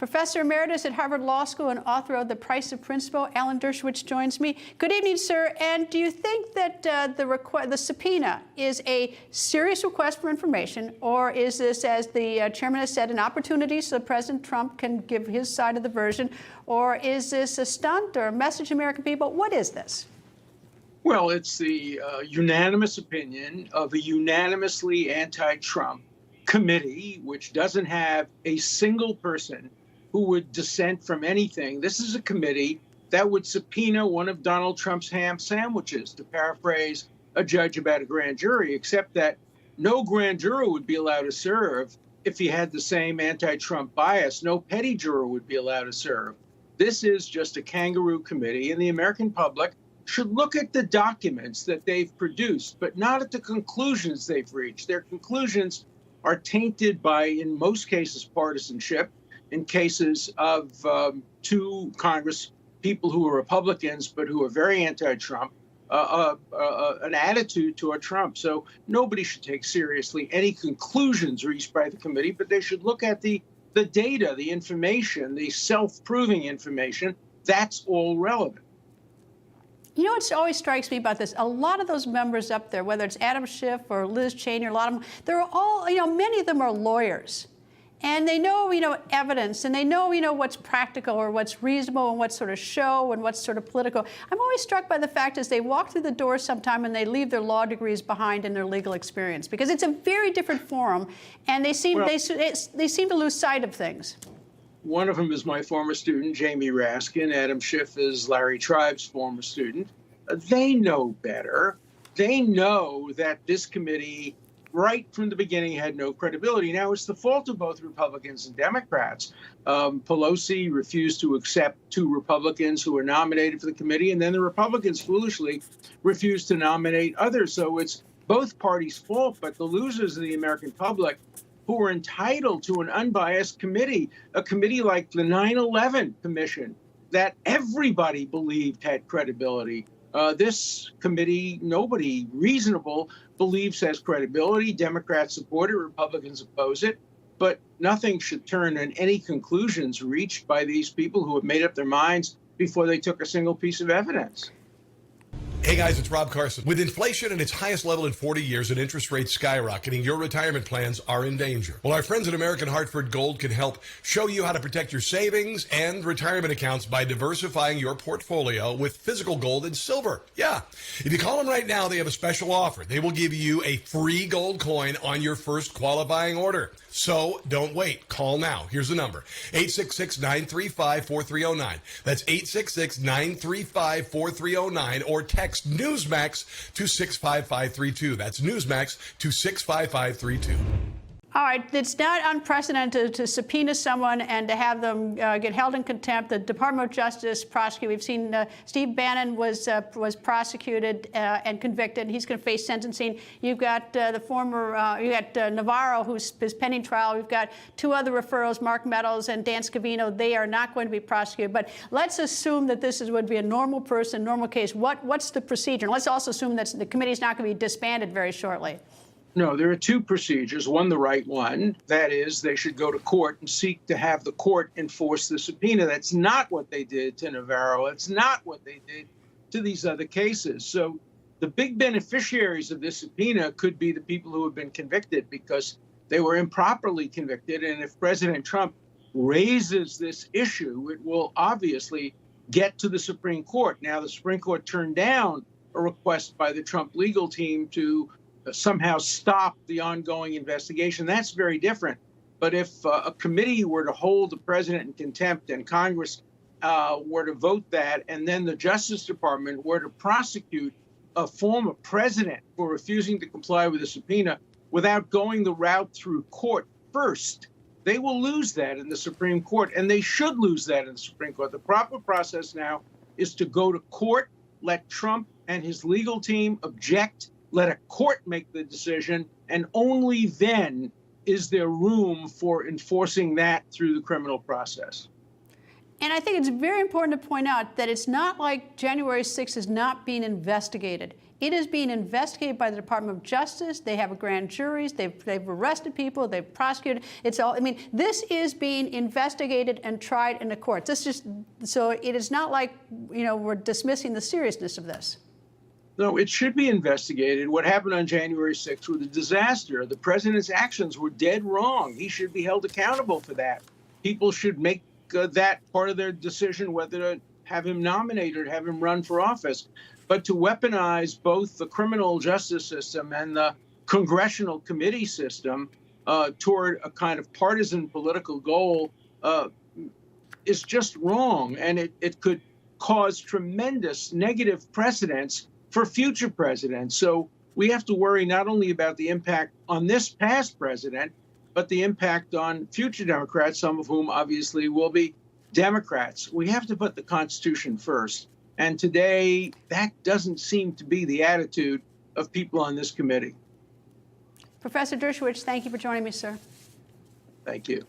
Professor Emeritus at Harvard Law School and author of The Price of Principle, Alan Dershowitz joins me. Good evening, sir. And do you think that the subpoena is a serious request for information, or is this, as the chairman has said, an opportunity so President Trump can give his side of the version, or is this a stunt or a message to American people? What is this? Well, it's the unanimous opinion of a unanimously anti-Trump committee, which doesn't have a single person who would dissent from anything. This is a committee that would subpoena one of Donald Trump's ham sandwiches, to paraphrase a judge about a grand jury, except that no grand juror would be allowed to serve if he had the same anti-Trump bias. No petty juror would be allowed to serve. This is just a kangaroo committee, and the American public should look at the documents that they've produced, but not at the conclusions they've reached. Their conclusions are tainted by, in most cases, partisanship. In cases of two Congress people who are Republicans but who are very anti-Trump, an attitude toward Trump. So nobody should take seriously any conclusions reached by the committee, but they should look at the data, the information, the self-proving information. That's all relevant. You know what always strikes me about this? A lot of those members up there, whether it's Adam Schiff or Liz Cheney, or a lot of them, they're all, many of them are lawyers. And they know, evidence, and they know, what's practical or what's reasonable and what's sort of show and what's sort of political. I'm always struck by the fact is they walk through the door sometime and they leave their law degrees behind and their legal experience, because it's a very different forum, and they seem to lose sight of things. One of them is my former student, Jamie Raskin. Adam Schiff is Larry Tribe's former student. They know better. They know that this committee, right from the beginning, had no credibility. Now, it's the fault of both Republicans and Democrats. Pelosi refused to accept two Republicans who were nominated for the committee, and then the Republicans foolishly refused to nominate others. So it's both parties' fault, but the losers are the American public, who are entitled to an unbiased committee, a committee like the 9/11 Commission that everybody believed had credibility. This committee, nobody reasonable believes has credibility. Democrats support it, Republicans oppose it, but nothing should turn on any conclusions reached by these people who have made up their minds before they took a single piece of evidence. Hey guys, it's Rob Carson. With inflation at its highest level in 40 years and interest rates skyrocketing, your retirement plans are in danger. Well, our friends at American Hartford Gold can help show you how to protect your savings and retirement accounts by diversifying your portfolio with physical gold and silver. Yeah. If you call them right now, they have a special offer. They will give you a free gold coin on your first qualifying order. So don't wait. Call now. Here's the number: 866-935-4309. That's 866-935-4309, or text Newsmax to 65532. That's Newsmax to 65532. All right, it's not unprecedented to subpoena someone and to have them get held in contempt. The Department of Justice prosecute. We've seen Steve Bannon was prosecuted and convicted. He's going to face sentencing. You've got Navarro, who's pending trial. We've got two other referrals, Mark Meadows and Dan Scavino. They are not going to be prosecuted. But let's assume that this would be a normal person, normal case. What's the procedure? And let's also assume that the committee is not going to be disbanded very shortly. No, there are two procedures. One, the right one. That is, they should go to court and seek to have the court enforce the subpoena. That's not what they did to Navarro. It's not what they did to these other cases. So the big beneficiaries of this subpoena could be the people who have been convicted because they were improperly convicted. And if President Trump raises this issue, it will obviously get to the Supreme Court. Now, the Supreme Court turned down a request by the Trump legal team to somehow stop the ongoing investigation. That's very different. But if a committee were to hold the president in contempt and Congress were to vote that, and then the Justice Department were to prosecute a former president for refusing to comply with a subpoena without going the route through court first, they will lose that in the Supreme Court, and they should lose that in the Supreme Court. The proper process now is to go to court, let Trump and his legal team object, let a court make the decision, and only then is there room for enforcing that through the criminal process. And I think it's very important to point out that it's not like January 6th is not being investigated. It is being investigated by the Department of Justice. They have grand juries. They've arrested people. They've prosecuted. It's all. I mean, this is being investigated and tried in the courts. This just so it is not like we're dismissing the seriousness of this. No, it should be investigated. What happened on January 6th was a disaster. The president's actions were dead wrong. He should be held accountable for that. People should make that part of their decision whether to have him nominated or have him run for office. But to weaponize both the criminal justice system and the congressional committee system toward a kind of partisan political goal is just wrong. And it could cause tremendous negative precedents for future presidents. So we have to worry not only about the impact on this past president, but the impact on future Democrats, some of whom obviously will be Democrats. We have to put the Constitution first. And today, that doesn't seem to be the attitude of people on this committee. Professor Dershowitz, thank you for joining me, sir. Thank you.